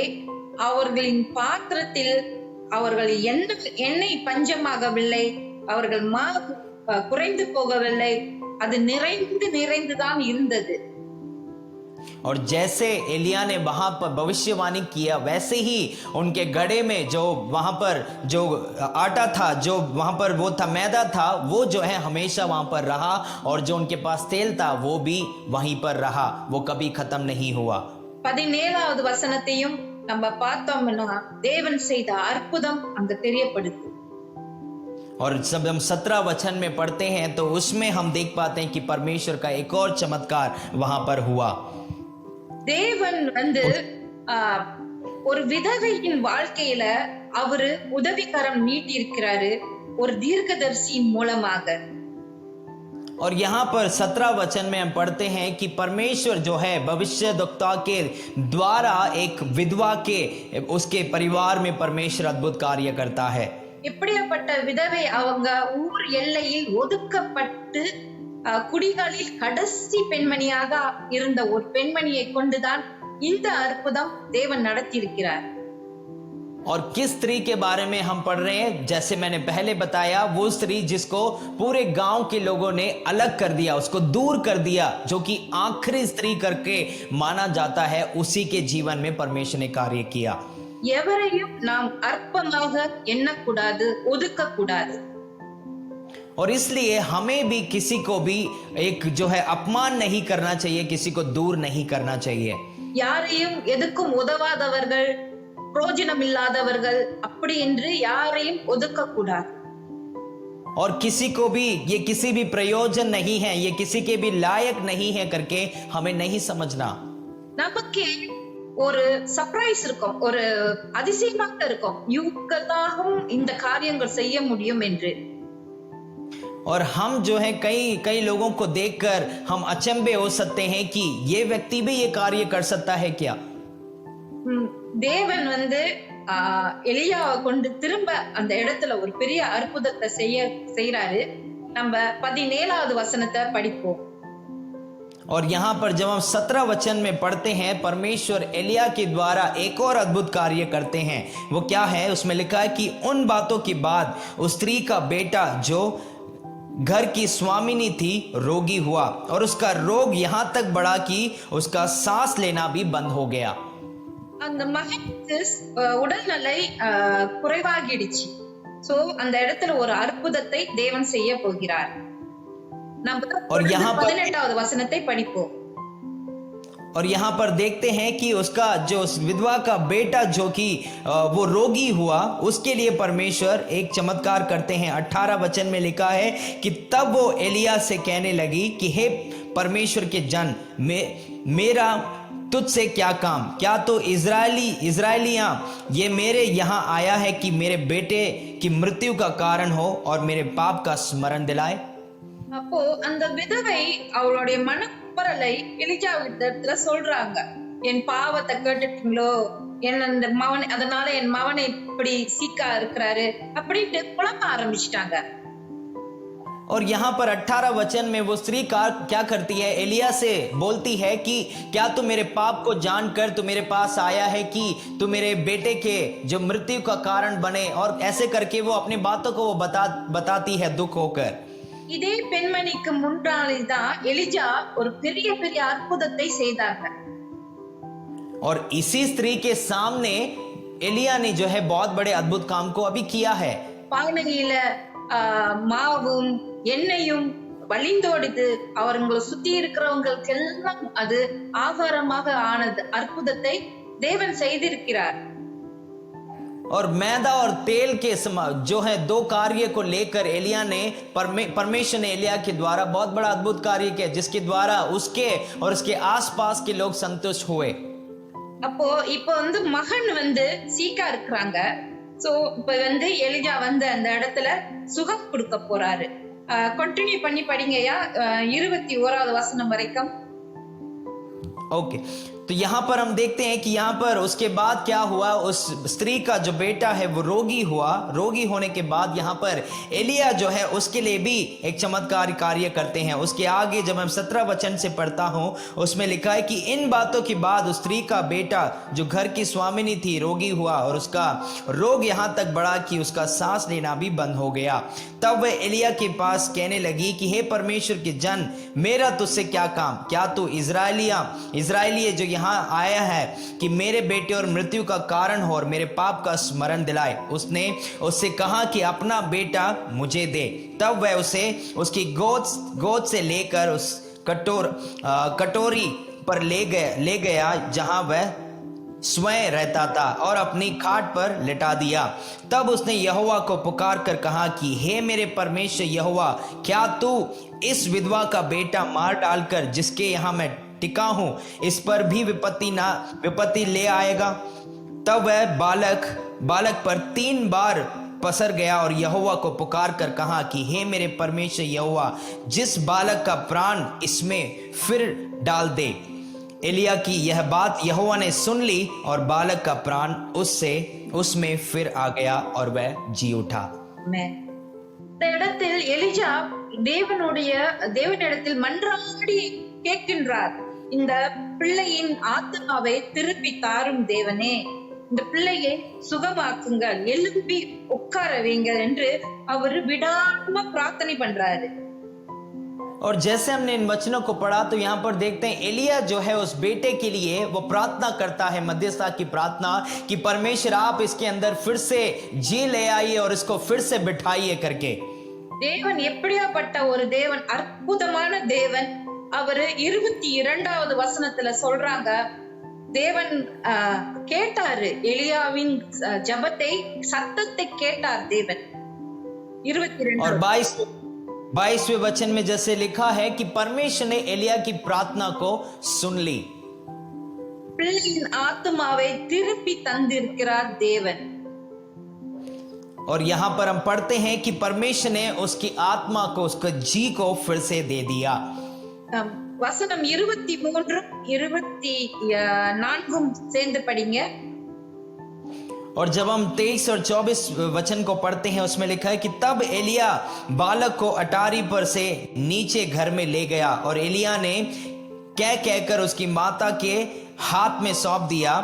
அவர்களின் பாத்திரத்தில் அவர்கள் எண்ணெய் பஞ்சமாகவில்லை, அவர்கள் மாவு குறைந்து போகவில்லை, அது நிறைந்துதான் இருந்தது. और जैसे एलिया ने वहां पर भविष्यवाणी किया वैसे ही उनके घड़े में जो वहां पर जो आटा था, जो वहां पर वो था मैदा था, वो जो है हमेशा वहां पर रहा, और जो उनके पास तेल था वो भी वहीं पर रहा, वो कभी खत्म नहीं हुआ. 17வது வசனத்தையும் நம்ம பார்த்தோம்னா தேவன் செய்த அற்புதம் அங்க தெரியப்படுது. और जब हम 17 वचन में पढ़ते हैं तो उसमें हम देख पाते हैं कि परमेश्वर का एक और चमत्कार वहां पर हुआ. தேவன் ஒரு விதவையின் வாழ்க்கையில அவரு உதவிகரம் நீட்டி இருக்கிறாரு ஒரு தீர்க்கதரிசியின் மூலமாக. और यहाँ पर 17 वचन में हम पढ़ते हैं कि परमेश्वर जो है भविष्यद्वक्ता के द्वारा एक विधवा के उसके परिवार में परमेश्वर अद्भुत कार्य करता है. எப்படியாப்பட்ட விதவை, அவங்க ஊர் எல்லையில் ஒதுக்கப்பட்டு குடிகளில் கடைசி பெண்மணியாக இருந்த ஒரு பெண்மணியை கொண்டுதான் இந்த அற்புதம் தேவன் நடத்தி இருக்கிறார். और किस स्त्री के बारे में हम पढ़ रहे हैं? जैसे मैंने पहले बताया, वो स्त्री जिसको पूरे गांव के लोगों ने अलग कर दिया, उसको दूर कर दिया, जो कि आखिरी स्त्री करके माना जाता है, उसी के जीवन में परमेश्वर ने कार्य किया. எவரையும் நாம் அற்பமாக எண்ணக்கூடாது, ஒதுக்கக்கூடாது. और इसलिए हमें भी किसी को भी एक जो है अपमान नहीं करना चाहिए, किसी को दूर नहीं करना चाहिए. யாரையும் எதுக்கும் உதவாதவர்கள், பிரயோஜனம் இல்லாதவர்கள் அப்படி என்று யாரையும் ஒதுக்க கூடாது. और किसी को भी ये किसी भी प्रयोजन नहीं है, ये किसी के भी लायक नहीं है करके हमें नहीं समझना. நமக்கு ஒரு சர்ப்ரைஸ் இருக்கும், ஒரு அதிசயமாக இருக்கும், இவங்களாகவும் இந்த காரியங்கள் செய்ய முடியும் என்று. और हम जो है कई लोगों को देखकर हम अचंभे हो सकते हैं कि ये व्यक्ति भी ये कार्य कर सकता है क्या. தேவன் எலியாவை கொண்டு திரும்ப அந்த இடத்துல ஒரு பெரிய அற்புதத்தை செய்யறாரு. நம்ம 17வது வசனத்தை படிப்போம். और यहाँ पर जब हम 17 वचन में पढ़ते हैं, परमेश्वर एलिया के द्वारा एक और अद्भुत कार्य करते हैं. वो क्या है? उसमें लिखा है कि उन बातों के बाद उस स्त्री का बेटा जो घर की स्वामिनी थी रोगी हुआ, और उसका रोग यहां तक बढ़ा कि उसका सांस लेना भी बंद हो गया. அந்த மகனுக்கு உடல்நிலை குறைவாகிடுச்சு. சோ அந்த இடத்துல ஒரு அற்புதத்தை தேவன் செய்ய போகிறார். நம்ம 18வது வசனத்தை படிப்போம். और यहाँ पर देखते हैं कि उसका जो विधवा का बेटा जो कि वो रोगी हुआ, उसके लिए परमेश्वर एक चमत्कार करते हैं. 18 वचन में लिखा है कि तब वो एलिया से कहने लगी कि हे परमेश्वर के जन, मेरा तुझसे क्या काम? क्या तो इजराइलियां ये मेरे यहाँ आया है कि मेरे बेटे की मृत्यु का कारण हो और मेरे पाप का स्मरण दिलाए. அப்போ அந்த விதவை அவளுடைய மனக்குரலை எலியாவிடத்துல சொல்றாங்க. என் பாவத்தை கேட்டுட்டீங்களோ, அதனால என் மகனை இப்படி சீக்கா இருக்கிறாரு அப்படின்ட்டு புலம்ப ஆரம்பிச்சிட்டாங்க. और यहाँ पर 18 वचन में वो स्त्री क्या करती है? एलिया से बोलती है कि क्या तू मेरे पाप को जानकर तू मेरे पास आया है कि तू मेरे बेटे के जो मृत्यु का कारण बने, और ऐसे करके वो अपनी बातों को वो बताती है दुख होकर. இதே பெண்மணிக்கு முன்னால்தான் எலிஜா ஒரு பெரிய பெரிய அற்புதத்தை செய்தாங்க. और इसी स्त्री के सामने एलिया ने जो है बहुत बड़े अद्भुत काम को अभी किया है. பானையில மாவும் எண்ணெயும் வழிந்தோடுது, அவங்களை சுத்தி இருக்கிறவங்களுக்கு எல்லாம் அது ஆகாரமாக ஆனது. அற்புதத்தை தேவன் செய்திருக்கிறார். और मैदा और तेल के जो है दो कार्य को लेकर एलिया ने परमेश्वर ने एलिया के द्वारा बहुत बड़ा अद्भुत कार्य किया, जिसके द्वारा उसके और उसके आसपास के लोग संतुष्ट हुए. அப்போ இப்போ மகன் சீக்கா இருக்கிறாங்க. சோ இப்ப எலிஜா அந்த இடத்துல சுகம் கொடுக்க போறாரு. கண்டினியூ பண்ணி படிங்கயா 21வது வசனம் வரைக்கும். ओके, तो यहाँ पर हम देखते हैं कि यहाँ पर उसके बाद क्या हुआ, उस स्त्री का जो बेटा है वो रोगी हुआ. रोगी होने के बाद यहाँ पर एलिया जो है उसके लिए भी एक चमत्कार कार्य करते हैं. उसके आगे जब मैं 17 वचन से पढ़ता हूँ उसमें लिखा है कि इन बातों के बाद उस स्त्री का बेटा जो घर की स्वामिनी थी रोगी हुआ और उसका रोग यहाँ तक बढ़ा कि उसका सांस लेना भी बंद हो गया. तब वह एलिया के पास कहने लगी कि हे परमेश्वर के जन, मेरा तुझसे क्या काम, क्या तू इजराइली जो यहाँ आया है कि मेरे बेटे और मृत्यु का कारण हो और मेरे पाप का स्मरण दिलाए. उसने उससे कहा कि अपना बेटा मुझे दे. तब वह उसे उसकी गोद से लेकर उस कटोरी पर ले गया जहां वह स्वयं रहता था और अपनी खाट पर लिटा दिया. तब उसने यहोवा को पुकार कर कहा कि हे मेरे परमेश्वर यहोवा, क्या तू इस विधवा का बेटा मार डालकर जिसके यहाँ मैं टिका हूं इस पर भी विपत्ति ले आएगा. तब वह बालक पर 3 बार पसर गया और यहोवा को पुकार कर कहा कि हे मेरे परमेश्वर यहोवा, जिस बालक का प्राण इसमें फिर डाल दे. एलिया की यह बात यहोवा ने सुन ली और बालक का प्राण उसमें फिर आ गया और वह जी उठा. இந்த இடத்தில் எலிஜா தேவனிடத்தில் மன்றாடி கேட்கின்றார், இந்த பிள்ளையின் ஆத்மாவை திருப்பி தாரும் தேவனே, இந்த பிள்ளையை சுகமாக்குங்கள், எழுப்பி உட்கார வைங்கள் என்று அவர் விடாம பிரார்த்தனை பண்றாரு. और जैसे हमने इन वचनों को पढ़ा तो यहाँ पर देखते हैं एलिया जो है उस बेटे के लिए वो प्रार्थना करता है, मध्यस्थता की प्रार्थना कि परमेश्वर आप इसके अंदर फिर से जी ले आइए और इसको फिर से बिठाइए करके. தேவன் எப்படியாப்பட்ட ஒரு தேவன், அற்புதமான தேவன். அவர் 22வது வசனத்துல சொல்றாங்க, தேவன் கேட்டாரு எலியாவின் ஜெபத்தை, சத்தத்தை கேட்டார் தேவன். 22 और 22वें वचन में जैसे लिखा है कि परमेश्वर ने एलिया की प्रार्थना को सुन ली. பிள்ளையின் ஆத்மாவை திருப்பி தந்திருக்கிறார் தேவன். और यहां पर हम पढ़ते हैं कि परमेश्वर ने उसकी आत्मा को, उसके जी को फिर से दे दिया. வசனம் 23 24 சேர்ந்து படிங்க. और जब हम 23 और 24 वचन को पढ़ते हैं उसमें लिखा है कि तब एलिया बालक को अटारी पर से नीचे घर में ले गया और एलिया ने कहकर उसकी माता के हाथ में सौंप दिया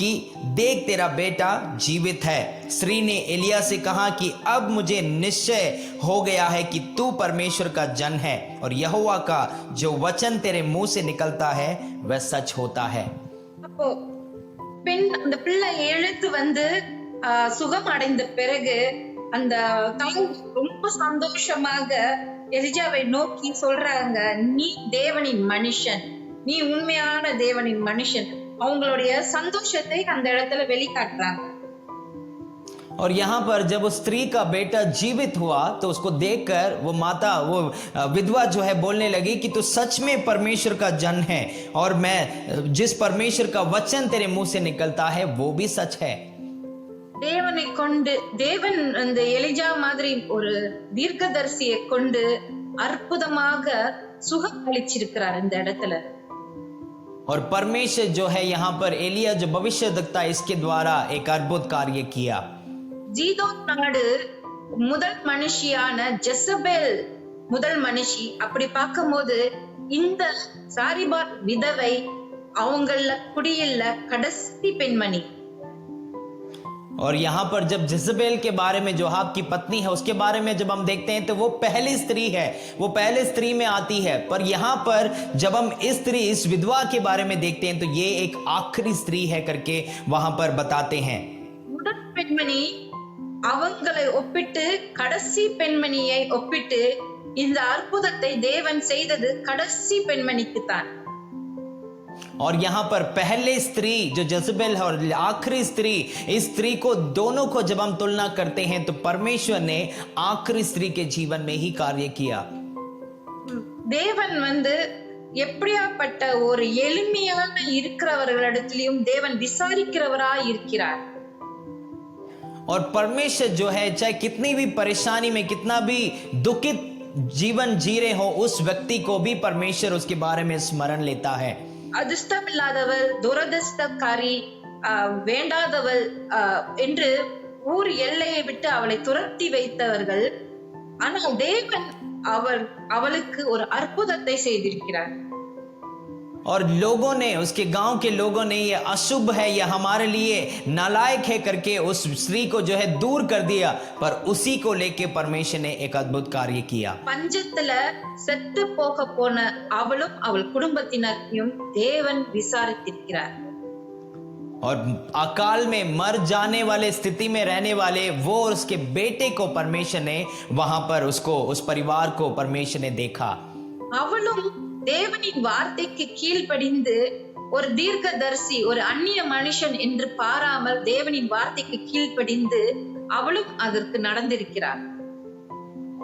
कि देख तेरा बेटा जीवित है. स्त्री ने एलिया से कहा कि अब मुझे निश्चय हो गया है कि तू परमेश्वर का जन है और यहोवा का जो वचन तेरे मुंह से निकलता है वह सच होता है. அந்த பிள்ளை எழுந்து சுகம் அடைந்த பிறகு அந்த தாய் ரொம்ப சந்தோஷமாக எலிஜாவை நோக்கி சொல்றாங்க, நீ தேவனின் மனுஷன், நீ உண்மையான தேவனின் மனுஷன். அவங்களுடைய சந்தோஷத்தை அந்த இடத்துல வெளிக்காட்டுறாங்க. और यहाँ पर जब उस स्त्री का बेटा जीवित हुआ तो उसको देखकर वो माता, वो विधवा जो है बोलने लगी कि तू सच में परमेश्वर का जन है और मैं जिस परमेश्वर का वचन तेरे मुंह से निकलता है वो भी सच है. தேவனை கொண்டு, தேவன் அந்த எலிஜா மாதிரி ஒரு தீர்க்கதரிசியை கொண்டு அற்புதமாக சுகம் அளிச்சிருக்கிறார் இந்த இடத்துல. और परमेश्वर जो है यहाँ पर एलिया जो भविष्यवक्ता इसके द्वारा एक अद्भुत कार्य किया. ஜீதோன் நாடு முதல் மனுஷியான ஜெசபேல் முதல் மனுஷி. அப்படி பார்க்கும்போது இந்த சாரிபாத் விதவை அவங்கள குடியில்ல கடைசி பெண்மணி. और यहाँ पर जब जिजबेल के बारे में, जो आहाब की पत्नी है, उसके बारे में जब हम देखते हैं तो वो पहली स्त्री है, वो पहले स्त्री में आती है। पर यहाँ पर जब हम इस स्त्री, इस विधवा के बारे में देखते हैं तो ये एक आखिरी स्त्री है करके वहां पर बताते हैं। முதல் பெண்மணி அவங்களை ஒப்பிட்டு கடைசி பெண்மணியை ஒப்பிட்டு இந்த அற்புதத்தை தேவன் செய்தது கடைசி பெண்மணிக்கு தான்। और यहाँ पर पहले स्त्री जो जजबेल है और आखिरी स्त्री, इस स्त्री को, दोनों को जब हम तुलना करते हैं तो परमेश्वर ने आखिरी स्त्री के जीवन में ही कार्य किया। தேவன் எப்படியாப்பட்ட ஒரு எளிமையான இருக்கிறவர்களிடத்திலும் தேவன் விசாரிக்கிறவராய் இருக்கிறார்। और परमेश्वर जो है, चाहे कितनी भी परेशानी में, कितना भी दुखित जीवन जी रहे हो, उस व्यक्ति को भी परमेश्वर उसके बारे में स्मरण लेता है। அதிர்ஷ்டமில்லாதவள், துரதிர்ஷ்டக்காரி, வேண்டாதவள் என்று ஊர் எல்லையை விட்டு அவளை துரத்தி வைத்தவர்கள், ஆனால் தேவன் அவளுக்கு ஒரு அற்புதத்தை செய்திருக்கிறார்। और लोगों ने, उसके गांव के लोगों ने, ये अशुभ है, यह हमारे लिए नालायक है करके उस स्त्री को जो है दूर कर दिया, पर उसी को लेके परमेश्वर ने एक अद्भुत कार्य किया। பஞ்சத்துல செத்து போக போன அவளும் அவள் குடும்பத்தினரையும் தேவன் விசாரித்திருக்கிறார்। और अकाल में मर जाने वाले स्थिति में रहने वाले वो और उसके बेटे को परमेश्वर ने वहां पर, उसको, उस परिवार को परमेश्वर ने देखा। அவளும் தேவனின் வார்த்தைக்கு கீழ்ப்படிந்து ஒரு தீர்க்கதரிசி, ஒரு அந்நிய மனுஷன் என்று பாராமல் தேவனின் வார்த்தைக்கு கீழ்ப்படிந்து அவளும் அதற்கு நடந்திருக்கிறார்।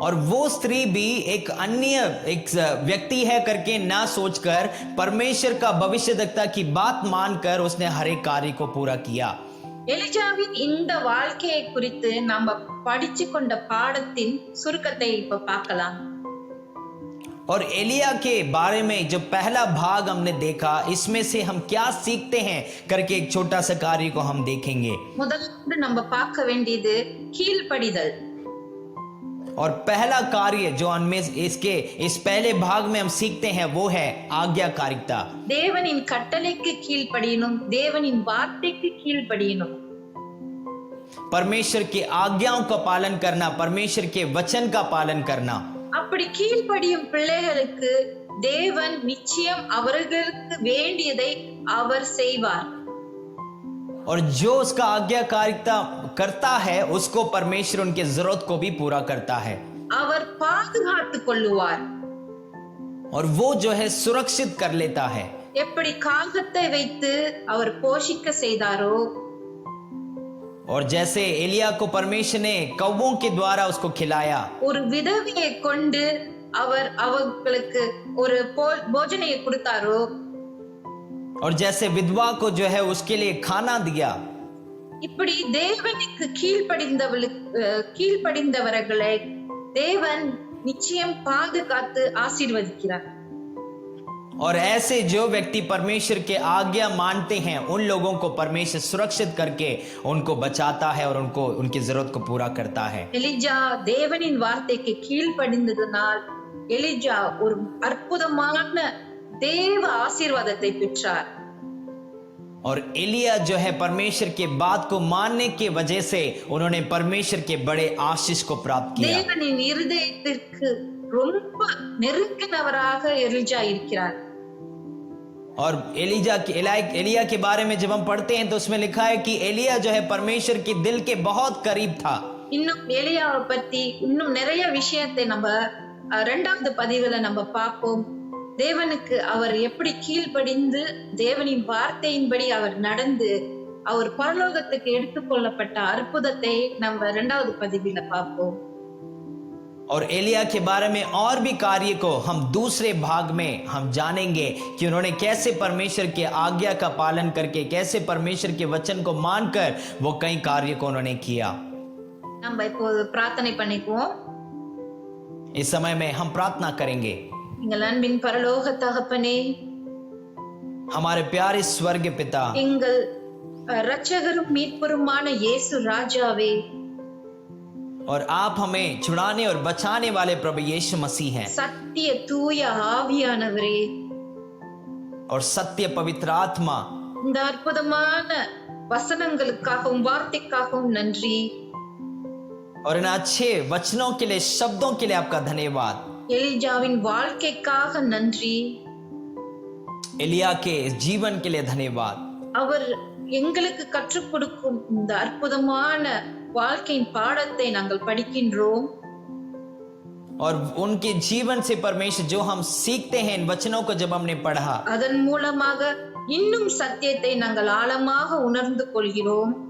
और वो स्त्री भी एक अन्य एक व्यक्ति है करके ना सोचकर परमेश्वर का भविष्यद्वक्ता की बात मानकर उसने हर एक कार्य को पूरा किया। எலிஜாவின் இந்த வாழ்க்கையை குறித்து நம்ம படிச்சு கொண்ட பாடத்தின் சுருக்கத்தை இப்ப பார்க்கலாம்। और एलिया के बारे में जो पहला भाग हमने देखा, इसमें से हम क्या सीखते हैं करके एक छोटा सा कार्य को हम देखेंगे। முதல்ல நம்ம பார்க்க வேண்டியது கீழ்ப்படிதல்। और पहला कार्य जो हमें इसके इस पहले भाग में हम सीखते हैं वो है आज्ञाकारिता। தேவனின் கட்டளைக்கு கீழ்ப்படியணும், தேவனின் வார்த்தைக்கு கீழ்ப்படியணும்। परमेश्वर की आज्ञाओं का पालन करना, परमेश्वर के वचन का पालन करना। அப்படி கீழ்ப்படியும் பிள்ளைகளுக்கு தேவன் நிச்சயம் அவர்களுக்கு வேண்டியதை அவர் செய்வார்। और जो उसका आज्ञाकारिता करता है उसको परमेश्वर उनके जरूरत को भी पूरा करता है। அவர் பாதுகாத்துக் கொள்ளுவார்। और वो जो है सुरक्षित कर लेता है। எப்படி காகத்தை வைத்து அவர் போஷிக்க செய்தாரோ, और जैसे एलिया को परमेश्वर ने कौवों के द्वारा उसको खिलाया, ஒரு விதவையை கொண்டு அவர் அவர்களுக்கு ஒரு போஜனையை கொடுத்தாரோ, और जैसे विधवा को जो है उसके लिए खाना दिया, இப்படி தேவனுக்கு கீழ்ப்படிந்தவர்களை தேவன் நிச்சயம் பாதுகாத்து ஆசீர்வதிக்கிறார்। और ऐसे जो व्यक्ति परमेश्वर के आज्ञा मानते हैं उन लोगों को परमेश्वर सुरक्षित करके उनको बचाता है और उनको, उनकी जरूरत को पूरा करता है। எலிஜா தேவனின் வார்த்தைக்கு கீழ்ப்படிந்ததனால் எலிஜா ஒரு அற்புதமான தேவ ஆசீர்வாதத்தை பெற்றார்। और एलिया जो है परमेश्वर के बात को मानने के वजह से उन्होंने परमेश्वर के बड़े आशीष को प्राप्त किया। தேவனின் இருதயத்திற்கு ரொம்ப நெருங்கினவராக எலிஜா இருக்கிறார்। और एलिया के बारे में जब हम पढ़ते हैं तो उसमें लिखा है कि एलिया जो है परमेश्वर के दिल के बहुत करीब था। இன்னும் எலியாவை பத்தி இன்னும் நிறைய விஷயத்தை நம்ம இரண்டாவது பதிவுல நம்ம பார்ப்போம்। தேவனுக்கு அவர் எப்படி கீழ்ப்படிந்து தேவனின் வார்த்தையின்படி அவர் நடந்து அவர் பரலோகத்துக்கு எடுத்துக்கொள்ளப்பட்ட அற்புதத்தை நம்ம இரண்டாவது பதிவில பார்ப்போம்। और एलिया के बारे में और भी कार्य को हम दूसरे भाग में हम जानेंगे कि उन्होंने कैसे परमेश्वर के आज्ञा का पालन करके, कैसे परमेश्वर के वचन को मानकर वो कई कार्य को उन्होंने किया। நம்ம இப்போது பிரார்த்தனை பண்ணிக்குவோம்। इस समय में हम प्रार्थना करेंगे। எங்கள் அன்பின் பரலோக தகப்பனே, हमारे प्यारे स्वर्ग पिता, எங்கள் இரட்சகரும் மீட்பருமான இயேசு ராஜாவே, और आप हमें छुड़ाने और बचाने वाले प्रभु यीशु मसीह हैं, சத்திய தூய ஆவியானவரே, और सत्य पवित्र आत्मा, இந்த அற்புதமான வசனங்களுக்காகவும் வார்த்தைக்காகவும் நன்றி. और इन अच्छे वचनों के लिए, शब्दों के लिए आपका धन्यवाद। எலிஜாவின் வாழ்க்கைக்காக நன்றி. एलिया के जीवन के लिए धन्यवाद। அவர் எங்களுக்கு கற்றுக் கொடுக்கும் இந்த அற்புதமான வாழ்க்கையின் பாடத்தை நாங்கள் படிக்கின்றோம். और उनके जीवन से परमेश्वर जो हम सीखते हैं इन वचनों को जब हमने पढ़ा, அதன் மூலமாக இன்னும் சத்தியத்தை நாங்கள் ஆழமாக உணர்ந்து கொள்கிறோம்.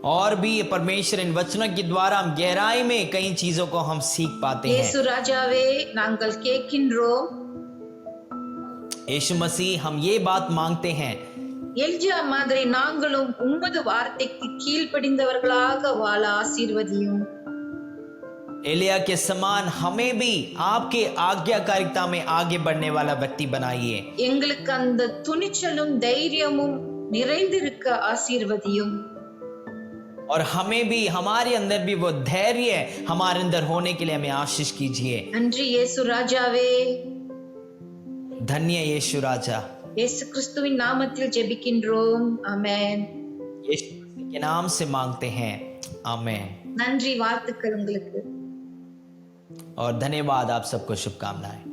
और भी परमेश्वर इन वचनों के द्वारा हम गहराई में कई चीजों को हम सीख पाते हैं। இயேசு ராஜாவே நாங்கள் கேட்கின்றோம். यीशु मसीह, हम ये बात मांगते हैं, எலிஜா மாதிரி நாங்களும் உமது வார்த்தைக்கு கீழ்ப்படிந்தவர்களாக வாழ ஆசீர்வதியும். एलिया के समान हमें भी आपके आज्ञाकारिता में आगे बढ़ने वाला व्यक्ति बनाइए। எங்களுக்கு அந்த துணிச்சலும் தைரியமும் நிறைந்திருக்க ஆசீர்வதியும். और हमें भी, हमारे अंदर भी वो धैर्य हमारे अंदर होने के लिए हमें आशीष कीजिए। நன்றி இயேசு ராஜாவே. धन्य यीशु राजा, இயேசு கிறிஸ்துவின் நாமத்தில் ஜெபிக்கின்றோம். ஆமென். यीशु मसीह के नाम से मांगते हैं, आमेन। நன்றி, வாழ்த்துக்கள் உங்களுக்கு. और धन्यवाद, आप सबको शुभकामनाएं।